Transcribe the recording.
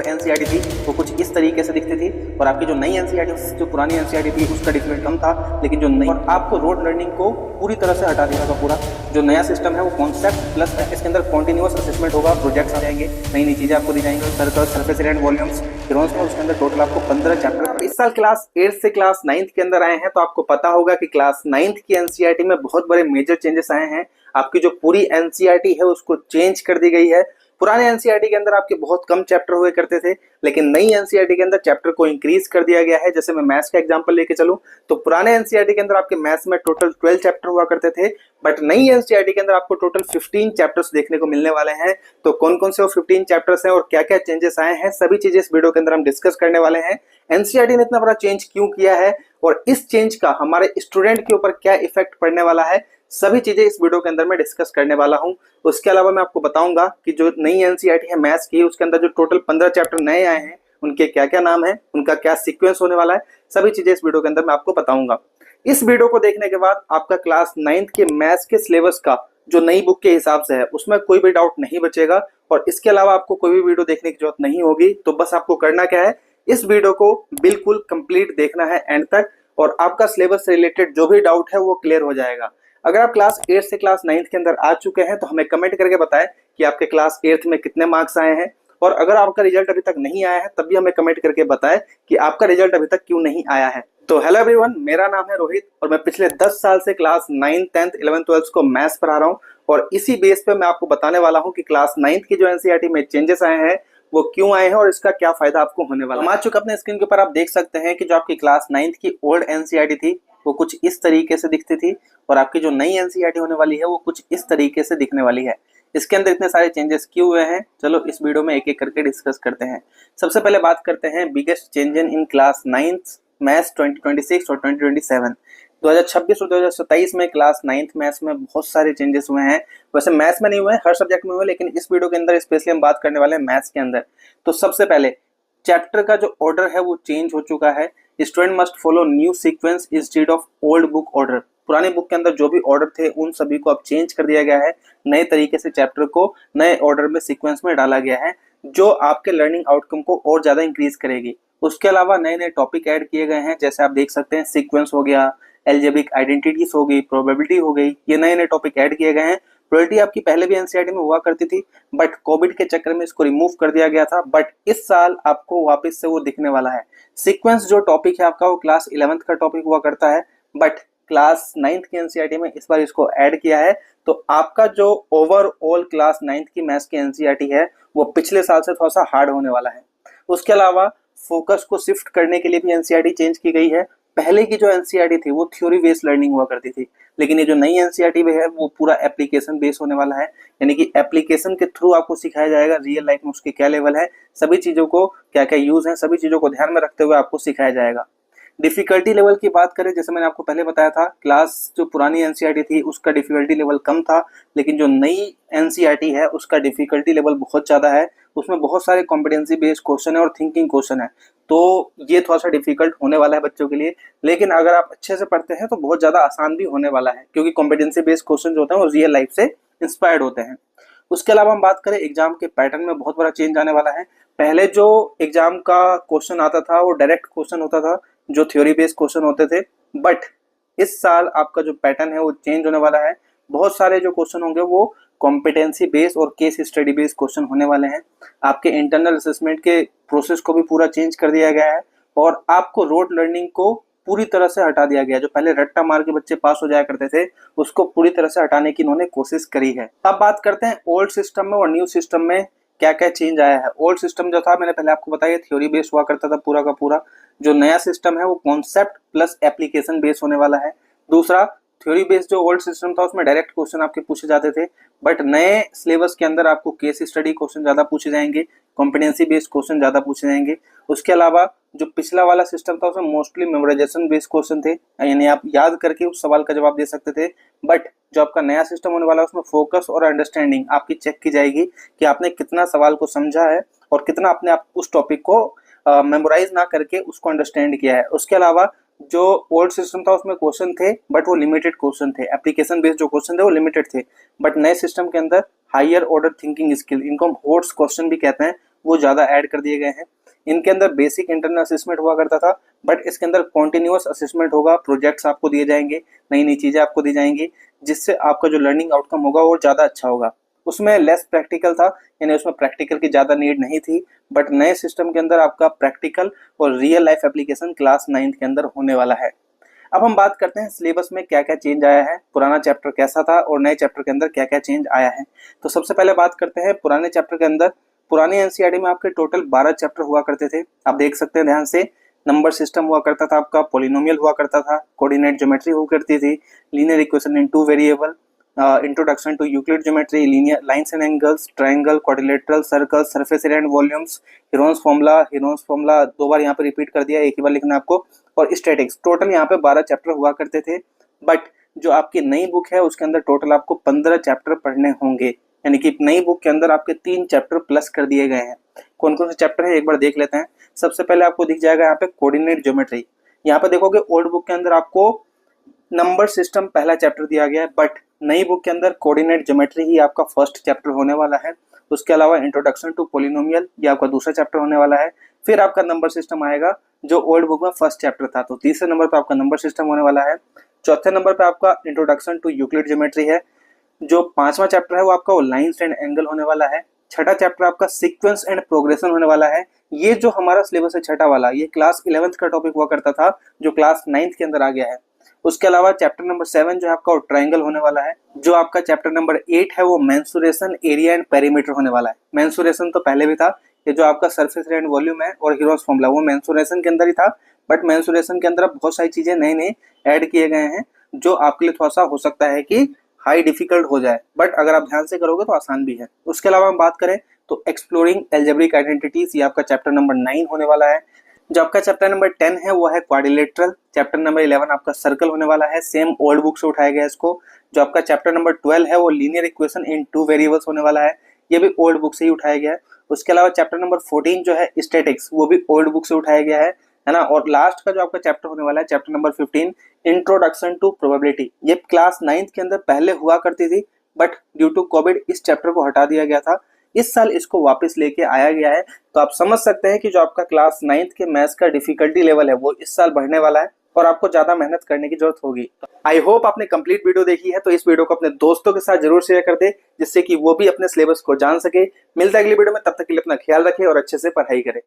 NCERT थी वो कुछ इस तरीके से दिखती थी और आपकी जो नई एनसीईआरटी जो पुरानी एनसीईआरटी थी उसका डिफरेंट कम था, लेकिन जो नई और आपको रोड लर्निंग को पूरी तरह से हटा देगा। पूरा जो नया सिस्टम है वो कॉन्सेप्ट प्लस इसके अंदर कॉन्टिन्यूअस असेसमेंट होगा, प्रोजेक्ट्स आ जाएंगे, नई नई चीजें आपको दी जाएंगी, सर्कल सरफेस एरिया वॉल्यूम्स में उसके अंदर टोटल आपको 15 चैप्टर। आप इस साल क्लास 8 से क्लास 9 के अंदर आए हैं तो आपको पता होगा कि क्लास 9 की एनसीईआरटी में बहुत बड़े मेजर चेंजेस आए हैं। आपकी जो पूरी एनसीईआरटी है उसको चेंज कर दी गई है। पुराने एनसीईआरटी के अंदर आपके बहुत कम चैप्टर हुए करते थे, लेकिन नई एनसीईआरटी के अंदर चैप्टर को इंक्रीज कर दिया गया है। जैसे मैं मैथ्स का एग्जांपल लेके चलूं तो पुराने एनसीईआरटी के अंदर आपके मैथ्स में टोटल 12 चैप्टर हुआ करते थे, बट नई एनसीईआरटी के अंदर आपको टोटल 15 चैप्टर्स देखने को मिलने वाले हैं। तो कौन कौन से वो 15 चैप्टर्स हैं और क्या क्या चेंजेस आए हैं, सभी चीजें इस वीडियो के अंदर हम डिस्कस करने वाले हैं। एनसीईआरटी ने इतना बड़ा चेंज क्यों किया है और इस चेंज का हमारे स्टूडेंट के ऊपर क्या इफेक्ट पड़ने वाला है, सभी चीजें इस वीडियो के अंदर मैं डिस्कस करने वाला हूं। उसके अलावा मैं आपको बताऊंगा कि जो नई एनसीईआरटी है मैथ्स की, उसके अंदर जो टोटल 15 चैप्टर नए आए हैं उनके क्या क्या नाम है, उनका क्या सीक्वेंस होने वाला है, सभी चीजें इस वीडियो के अंदर मैं आपको बताऊंगा। इस वीडियो को देखने के बाद आपका क्लास 9 के मैथ्स के सिलेबस का जो नई बुक के हिसाब से है उसमें कोई भी डाउट नहीं बचेगा और इसके अलावा आपको कोई भी वीडियो देखने की जरूरत नहीं होगी। तो बस आपको करना क्या है, इस वीडियो को बिल्कुल कंप्लीट देखना है एंड तक और आपका सिलेबस से रिलेटेड जो भी डाउट है वो क्लियर हो जाएगा। अगर आप क्लास 8 से क्लास 9 के अंदर आ चुके हैं तो हमें कमेंट करके बताएं कि आपके क्लास 8 में कितने मार्क्स आए हैं, और अगर आपका रिजल्ट अभी तक नहीं आया है तब भी हमें कमेंट करके बताएं कि आपका रिजल्ट अभी तक क्यों नहीं आया है। तो हेलो एवरीवन, मेरा नाम है रोहित और मैं पिछले 10 साल से क्लास 9, 10th, 11th, 12th को मैथ्स पढ़ा रहा हूँ और इसी बेस पे मैं आपको बताने वाला हूँ कि क्लास 9 की जो एनसीईआरटी में चेंजेस आए हैं वो क्यों आए हैं और इसका क्या फायदा आपको होने वाला है। हम आ चुके अपने स्क्रीन के ऊपर, आप देख सकते हैं कि जो आपकी क्लास 9 की ओल्ड एनसीईआरटी थी वो कुछ इस तरीके से दिखती थी और आपकी जो नई एनसीईआरटी होने वाली है वो कुछ इस तरीके से दिखने वाली है। इसके अंदर इतने सारे चेंजेस क्यों हुए हैं, चलो इस वीडियो में एक एक करके डिस्कस करते हैं। सबसे पहले बात करते हैं biggest change in class 9 maths 2026 और 2027। 2026 और 2027 में क्लास 9th मैथ्स में बहुत सारे चेंजेस हुए हैं। वैसे मैथ्स में नहीं हुए, हर सब्जेक्ट में हुए, लेकिन इस वीडियो के अंदर स्पेशली हम बात करने वाले हैं मैथ्स के अंदर। तो सबसे पहले चैप्टर का जो ऑर्डर है वो चेंज हो चुका है। Student must follow new sequence instead of old book order. पुराने बुक के अंदर जो भी ऑर्डर थे उन सभी को अब चेंज कर दिया गया है। नए तरीके से चैप्टर को नए ऑर्डर में सीक्वेंस में डाला गया है जो आपके लर्निंग आउटकम को और ज्यादा इंक्रीज करेगी। उसके अलावा नए नए टॉपिक ऐड किए गए हैं, जैसे आप देख सकते हैं सीक्वेंस हो गया, एल्जेब्रिक आइडेंटिटीज हो गई, प्रोबेबिलिटी हो गई, ये नए नए टॉपिक ऐड किए गए हैं। प्रोबेबिलिटी आपकी पहले भी एनसीईआरटी में हुआ करती थी बट कोविड के चक्कर में इसको रिमूव कर दिया गया था, बट इस साल आपको वापस से वो दिखने वाला है। सीक्वेंस जो टॉपिक है आपका वो क्लास 11th का टॉपिक हुआ करता है, बट क्लास 9th की एनसीईआरटी में इस बार इसको ऐड किया है। तो आपका जो ओवरऑल क्लास 9th की मैथ्स की एनसीईआरटी है वो पिछले साल से थोड़ा सा हार्ड होने वाला है। उसके अलावा फोकस को शिफ्ट करने के लिए भी एनसीईआरटी चेंज की गई है। पहले की जो एनसीईआरटी थी वो थ्योरी बेस्ड लर्निंग हुआ करती थी, लेकिन ये जो नई एनसीईआरटी है वो पूरा एप्लीकेशन बेस्ड होने वाला है, यानी कि एप्लीकेशन के थ्रू आपको सिखाया जाएगा रियल लाइफ में उसके क्या लेवल है, सभी चीजों को क्या क्या यूज है, सभी चीजों को ध्यान में रखते हुए आपको सिखाया जाएगा। डिफिकल्टी लेवल की बात करें, जैसे मैंने आपको पहले बताया था, क्लास जो पुरानी एनसीईआरटी थी उसका डिफिकल्टी लेवल कम था, लेकिन जो नई एनसीईआरटी है उसका डिफिकल्टी लेवल बहुत ज्यादा है। उसमें बहुत सारे कॉम्पिटेंसी बेस्ड क्वेश्चन है और थिंकिंग क्वेश्चन है, तो ये थोड़ा सा डिफिकल्ट होने वाला है बच्चों के लिए। लेकिन अगर आप अच्छे से पढ़ते हैं तो बहुत ज्यादा आसान भी होने वाला है, क्योंकि कॉम्पिटेंसी बेस्ड क्वेश्चन जो होते हैं वो रियल लाइफ से इंस्पायर्ड होते हैं। उसके अलावा हम बात करें एग्जाम के पैटर्न में बहुत बड़ा चेंज आने वाला है। पहले जो एग्जाम का क्वेश्चन आता था वो डायरेक्ट क्वेश्चन होता था जो थ्योरी बेस्ड क्वेश्चन होते थे, बट इस साल आपका जो पैटर्न है वो चेंज होने वाला है। बहुत सारे जो क्वेश्चन होंगे वो कॉम्पिटेंसी बेस्ड और केस स्टडी बेस्ड क्वेश्चन होने वाले हैं। आपके इंटरनल असेसमेंट के प्रोसेस को भी पूरा चेंज कर दिया गया है और आपको रोड लर्निंग को पूरी तरह से हटा दिया गया। जो पहले रट्टा मार के बच्चे पास हो जाया करते थे उसको पूरी तरह से हटाने की इन्होंने कोशिश करी है। अब बात करते हैं ओल्ड सिस्टम में और न्यू सिस्टम में क्या क्या चेंज आया है। ओल्ड सिस्टम जो था मैंने पहले आपको बताया थ्योरी बेस्ड हुआ करता था पूरा का पूरा। जो नया सिस्टम है वो कॉन्सेप्ट प्लस एप्लीकेशन बेस्ड होने वाला है। दूसरा, थ्योरी बेस्ड जो ओल्ड सिस्टम था उसमें डायरेक्ट क्वेश्चन आपके पूछे जाते थे, बट नए सिलेबस के अंदर आपको केस स्टडी क्वेश्चन ज्यादा पूछे जाएंगे, कॉम्पिटेंसी बेस्ड क्वेश्चन ज्यादा पूछे जाएंगे। उसके अलावा जो पिछला वाला सिस्टम था उसमें मोस्टली मेमोराइजेशन बेस्ड क्वेश्चन थे, यानी आप याद करके उस सवाल का जवाब दे सकते थे, बट जो आपका नया सिस्टम होने वाला है उसमें फोकस और अंडरस्टैंडिंग आपकी चेक की जाएगी कि आपने कितना सवाल को समझा है और कितना आपने आप उस टॉपिक को मेमोराइज ना करके उसको अंडरस्टैंड किया है। उसके अलावा जो ओल्ड सिस्टम था उसमें क्वेश्चन थे बट वो लिमिटेड क्वेश्चन थे, एप्लीकेशन बेस्ड जो क्वेश्चन थे वो लिमिटेड थे, बट नए सिस्टम के अंदर हायर ऑर्डर थिंकिंग स्किल, इनको हम होट्स क्वेश्चन भी कहते हैं, वो ज़्यादा ऐड कर दिए गए हैं। इनके अंदर बेसिक इंटरनल असेसमेंट हुआ करता था, बट इसके अंदर कॉन्टिन्यूअस असेसमेंट होगा, प्रोजेक्ट्स आपको दिए जाएंगे, नई नई चीज़ें आपको दी जाएंगी, जिससे आपका जो लर्निंग आउटकम होगा वो ज़्यादा अच्छा होगा। उसमें लेस प्रैक्टिकल था, यानी उसमें प्रैक्टिकल की ज़्यादा नीड नहीं थी, बट नए सिस्टम के अंदर आपका प्रैक्टिकल और real life application class 9th के अंदर होने वाला है। अब हम बात करते हैं सिलेबस में क्या क्या चेंज आया है, पुराना चैप्टर कैसा था और नए चैप्टर के अंदर क्या क्या चेंज आया है। तो सबसे पहले बात करते हैं पुराने चैप्टर के अंदर। पुराने एनसीईआरटी में आपके टोटल 12 चैप्टर हुआ करते थे। आप देख सकते हैं ध्यान से, नंबर सिस्टम हुआ करता था आपका, पॉलिनोमियल हुआ करता था, कोऑर्डिनेट ज्योमेट्री हुआ करती थी, linear equation in 2 variable, introduction to Euclid geometry, linear lines and angles, triangle, quadrilateral, circle, surface area and volumes, Heron's formula 2 बार यहाँ पे रिपीट कर दिया, एक ही बार लिखना है आपको, और स्टैटिक्स। टोटल यहाँ पे 12 चैप्टर हुआ करते थे। बट जो आपकी नई बुक है उसके अंदर टोटल आपको 15 चैप्टर पढ़ने होंगे, यानी कि नई बुक के अंदर आपके 3 चैप्टर प्लस कर दिए गए हैं। कौन कौन से चैप्टर है एक बार देख लेते हैं। सबसे पहले आपको दिख जाएगा यहाँ पे कोऑर्डिनेट ज्योमेट्री। यहाँ पे देखोगे ओल्ड बुक के अंदर आपको नंबर सिस्टम पहला चैप्टर दिया गया है, बट नई बुक के अंदर कोऑर्डिनेट ज्योमेट्री ही आपका फर्स्ट चैप्टर होने वाला है। उसके अलावा इंट्रोडक्शन टू पॉलिनोमियल ये आपका दूसरा चैप्टर होने वाला है। फिर आपका नंबर सिस्टम आएगा जो ओल्ड बुक में फर्स्ट चैप्टर था, तो तीसरे नंबर पर आपका नंबर सिस्टम होने वाला है। चौथे नंबर पर आपका इंट्रोडक्शन टू यूक्लिड ज्योमेट्री है। जो पांचवा चैप्टर है वो आपका लाइन्स एंड एंगल होने वाला है। छठा चैप्टर आपका सीक्वेंस एंड प्रोग्रेशन होने वाला है। ये जो हमारा सिलेबस है छठा वाला, ये क्लास 11th का टॉपिक हुआ करता था, जो क्लास 9th के अंदर आ गया है। उसके अलावा चैप्टर नंबर 7 जो है आपका ट्राइंगल होने वाला है। जो आपका चैप्टर नंबर 8 है वो मेंसुरेशन, एरिया एंड पेरीमीटर होने वाला है। मेंसुरेशन तो पहले भी था, ये जो आपका सरफेस एरिया एंड वॉल्यूम है और हीरोस फॉर्मूला वो मेंसुरेशन के अंदर ही था, बट मेंसुरेशन के अंदर बहुत सारी चीजें नए नए ऐड किए गए हैं, जो आपके लिए थोड़ा सा हो सकता है कि हाई डिफिकल्ट हो जाए, बट अगर आप ध्यान से करोगे तो आसान भी है। उसके अलावा हम बात करें तो एक्सप्लोरिंग एल्जेब्रिक आइडेंटिटीज, ये आपका चैप्टर नंबर 9 होने वाला है। जो आपका चैप्टर नंबर 10 है वो है क्वाड्रिलेटरल। चैप्टर नंबर 11 आपका सर्कल होने वाला है, सेम ओल्ड बुक से उठाया गया इसको। जो आपका चैप्टर नंबर 12 है वो लीनियर इक्वेशन इन 2 वेरिएबल्स होने वाला है, ये भी ओल्ड बुक से ही उठाया गया है। उसके अलावा चैप्टर नंबर 14 जो है स्टैटिक्स, वो भी ओल्ड बुक से उठाया गया है ना। और लास्ट का जो आपका चैप्टर होने वाला है chapter number 15 introduction to probability, ये क्लास 9th के अंदर पहले हुआ करती थी, बट ड्यू टू कोविड इस चैप्टर को हटा दिया गया था। इस साल इसको वापस लेके आया गया है, तो आप समझ सकते हैं कि जो आपका क्लास 9th के मैथ्स का डिफिकल्टी लेवल है वो इस साल बढ़ने वाला है और आपको ज्यादा मेहनत करने की जरूरत होगी। आई होप आपने कंप्लीट वीडियो देखी है, तो इस वीडियो को अपने दोस्तों के साथ जरूर शेयर कर दे, जिससे कि वो भी अपने सिलेबस को जान सके। मिलता है अगली वीडियो में, तब तक के लिए अपना ख्याल रखें और अच्छे से पढ़ाई करें।